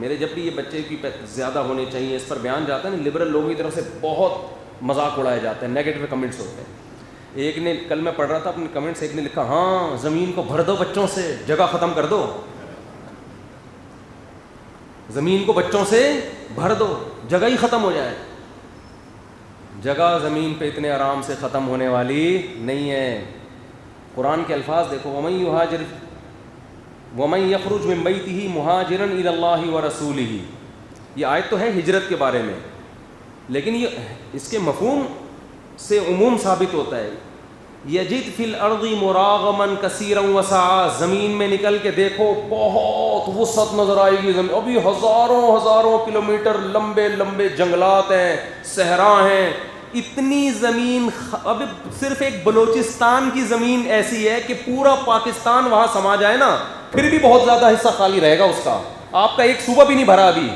میرے جب بھی یہ بچے کی زیادہ ہونے چاہیے اس پر بیان جاتا ہے نا, لبرل لوگوں کی طرف سے بہت مذاق اڑایا جاتا ہے, نیگیٹو کمنٹس ہوتے ہیں. ایک نے, کل میں پڑھ رہا تھا اپنے کمنٹس, ایک نے لکھا ہاں زمین کو بھر دو بچوں سے, جگہ ختم کر دو, زمین کو بچوں سے بھر دو, جگہ ہی ختم ہو جائے. جگہ زمین پہ اتنے آرام سے ختم ہونے والی نہیں ہے. قرآن کے الفاظ دیکھو, وَمَن يَخْرُجْ مِن بَيْتِهِ مُهَاجِرًا إِلَى اللَّهِ وَرَسُولِهِ. یہ آیت تو ہے ہجرت کے بارے میں, لیکن یہ اس کے مفہوم سے عموم ثابت ہوتا ہے. یجد فی الارض مراغما کثیرا وسعا, زمین میں نکل کے دیکھو بہت وسعت نظر آئے گی. زمین ابھی ہزاروں کلومیٹر لمبے لمبے جنگلات ہیں, صحرا ہیں, اتنی زمین. اب صرف ایک بلوچستان کی زمین ایسی ہے کہ پورا پاکستان وہاں سما جائے نا, پھر بھی بہت زیادہ حصہ خالی رہے گا اس کا. آپ کا ایک صوبہ بھی نہیں بھرا ابھی.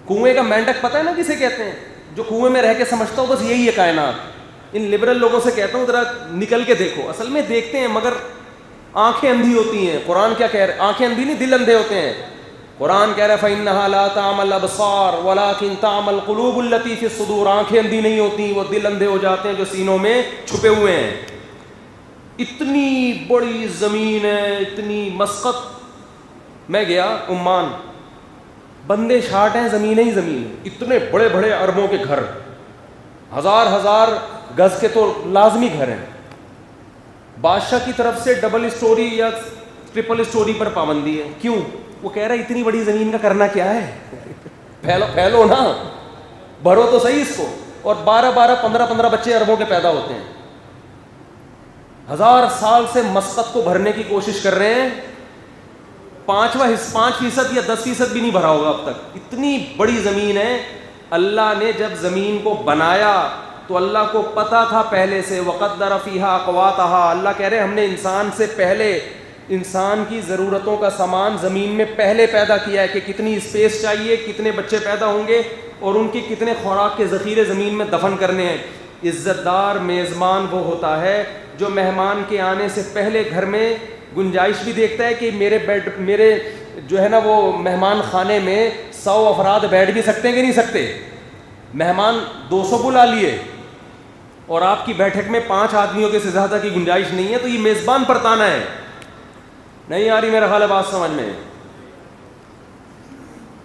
کنویں کا مینڈک پتہ ہے نا کسے کہتے ہیں, جو کنویں میں رہ کے سمجھتا ہو بس یہی ہے کائنات. ان لبرل لوگوں سے کہتا ہوں ذرا نکل کے دیکھو. اصل میں دیکھتے ہیں مگر آنکھیں اندھی ہوتی ہیں. قرآن کیا کہہ رہا ہے, آنکھیں اندھی نہیں, دل اندھے ہوتے ہیں. قرآن کہہ رہا ہے فَإِنَّهَا لَا تَعْمَى الْأَبْصَارُ وَلَكِن تَعْمَى الْقُلُوبُ الَّتِي فِي الصُّدُورِ. آنکھیں اندھی نہیں ہوتی, وہ دل اندھے ہو جاتے ہیں جو سینوں میں چھپے ہوئے ہیں. اتنی بڑی زمین ہے, اتنی مسقط. میں گیا عمان, بندے شاٹ ہیں, زمینیں ہی زمین, اتنے بڑے بڑے اربوں کے گھر, ہزار گز کے تو لازمی گھر ہیں. بادشاہ کی طرف سے ڈبل اسٹوری یا ٹرپل اسٹوری پر پابندی ہے. کیوں؟ وہ کہہ رہا ہے اتنی بڑی زمین کا کرنا کیا ہے, پھیلو نا, بھرو تو صحیح اس کو. اور 15 بچے اربوں کے پیدا ہوتے ہیں. 1000 سال سے مسقط کو بھرنے کی کوشش کر رہے ہیں, 5% یا 10% بھی نہیں بھرا ہوگا اب تک. اتنی بڑی زمین ہے. اللہ نے جب زمین کو بنایا تو اللہ کو پتا تھا پہلے سے, وَقَدَّرَ فِيهَا أَقْوَاتَهَا. اللہ کہہ رہے ہم نے انسان سے پہلے انسان کی ضرورتوں کا سامان زمین میں پہلے پیدا کیا ہے کہ کتنی اسپیس چاہیے, کتنے بچے پیدا ہوں گے, اور ان کی کتنے خوراک کے ذخیرے زمین میں دفن کرنے ہیں. عزت دار میزبان وہ ہوتا ہے جو مہمان کے آنے سے پہلے گھر میں گنجائش بھی دیکھتا ہے کہ میرے جو ہے نا وہ مہمان خانے میں 100 افراد بیٹھ بھی سکتے ہیں کہ نہیں سکتے. مہمان 200 بلا لیے اور آپ کی بیٹھک میں 5 آدمیوں کے سے زیادہ کی گنجائش نہیں ہے, تو یہ میزبان پر تانا ہے. نہیں آ رہی میرا خیال ہے بات سمجھ میں.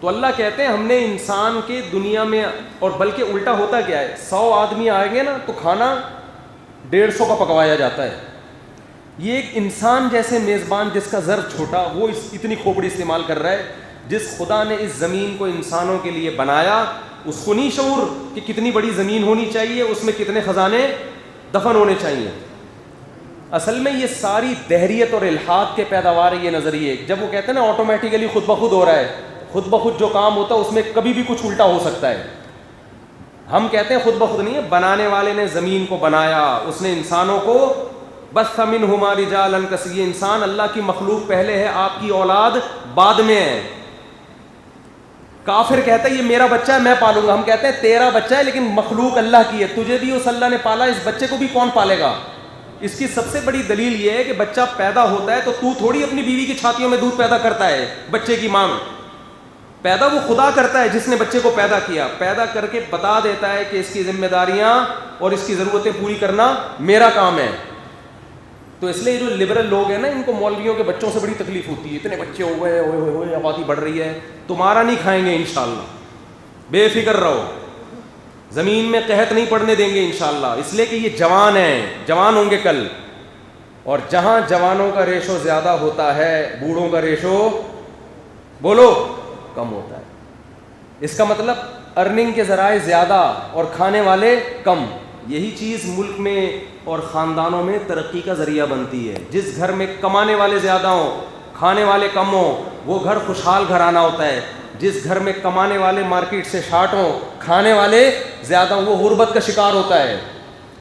تو اللہ کہتے ہیں ہم نے انسان کے دنیا میں, اور بلکہ الٹا ہوتا کیا ہے, 100 آدمی آئیں گے نا تو کھانا 150 کا پکوایا جاتا ہے. یہ ایک انسان جیسے میزبان جس کا ذر چھوٹا, وہ اتنی کھوپڑی استعمال کر رہا ہے. جس خدا نے اس زمین کو انسانوں کے لیے بنایا اس کو نہیں شعور کہ کتنی بڑی زمین ہونی چاہیے, اس میں کتنے خزانے دفن ہونے چاہیے. اصل میں یہ ساری دہریت اور الحاد کے پیداوار ہے یہ نظریے. جب وہ کہتے ہیں نا آٹومیٹیکلی خود بخود ہو رہا ہے, خود بخود جو کام ہوتا ہے اس میں کبھی بھی کچھ الٹا ہو سکتا ہے. ہم کہتے ہیں خود بخود نہیں ہے, بنانے والے نے زمین کو بنایا, اس نے انسانوں کو بث منہما رجالا کثیرا. یہ انسان اللہ کی مخلوق پہلے ہے, آپ کی اولاد بعد میں ہے. کافر کہتا ہے یہ میرا بچہ ہے میں پالوں گا, ہم کہتے ہیں تیرا بچہ ہے لیکن مخلوق اللہ کی ہے, تجھے بھی اس اللہ نے پالا, اس بچے کو بھی کون پالے گا. اس کی سب سے بڑی دلیل یہ ہے کہ بچہ پیدا ہوتا ہے تو تھوڑی اپنی بیوی کی چھاتیوں میں دودھ پیدا کرتا ہے, بچے کی ماں پیدا وہ خدا کرتا ہے جس نے بچے کو پیدا کیا, پیدا کر کے بتا دیتا ہے کہ اس کی ذمہ داریاں اور اس کی ضرورتیں پوری کرنا میرا کام ہے. تو اس لیے جو لبرل لوگ ہیں نا, ان کو مولویوں کے بچوں سے بڑی تکلیف ہوتی ہے. اتنے بچے ہو گئے, ہوئے آبادی بڑھ رہی ہے, تمہارا نہیں کھائیں گے انشاءاللہ, بے فکر رہو, زمین میں قحط نہیں پڑنے دیں گے انشاءاللہ. اس لیے کہ یہ جوان ہیں, جوان ہوں گے کل, اور جہاں جوانوں کا ریشو زیادہ ہوتا ہے بوڑھوں کا ریشو بولو کم ہوتا ہے. اس کا مطلب ارننگ کے ذرائع زیادہ اور کھانے والے کم. یہی چیز ملک میں اور خاندانوں میں ترقی کا ذریعہ بنتی ہے. جس گھر میں کمانے والے زیادہ ہوں کھانے والے کم ہوں وہ گھر خوشحال گھرانہ ہوتا ہے. جس گھر میں کمانے والے مارکیٹ سے شارٹ ہوں کھانے والے زیادہ ہوں وہ غربت کا شکار ہوتا ہے.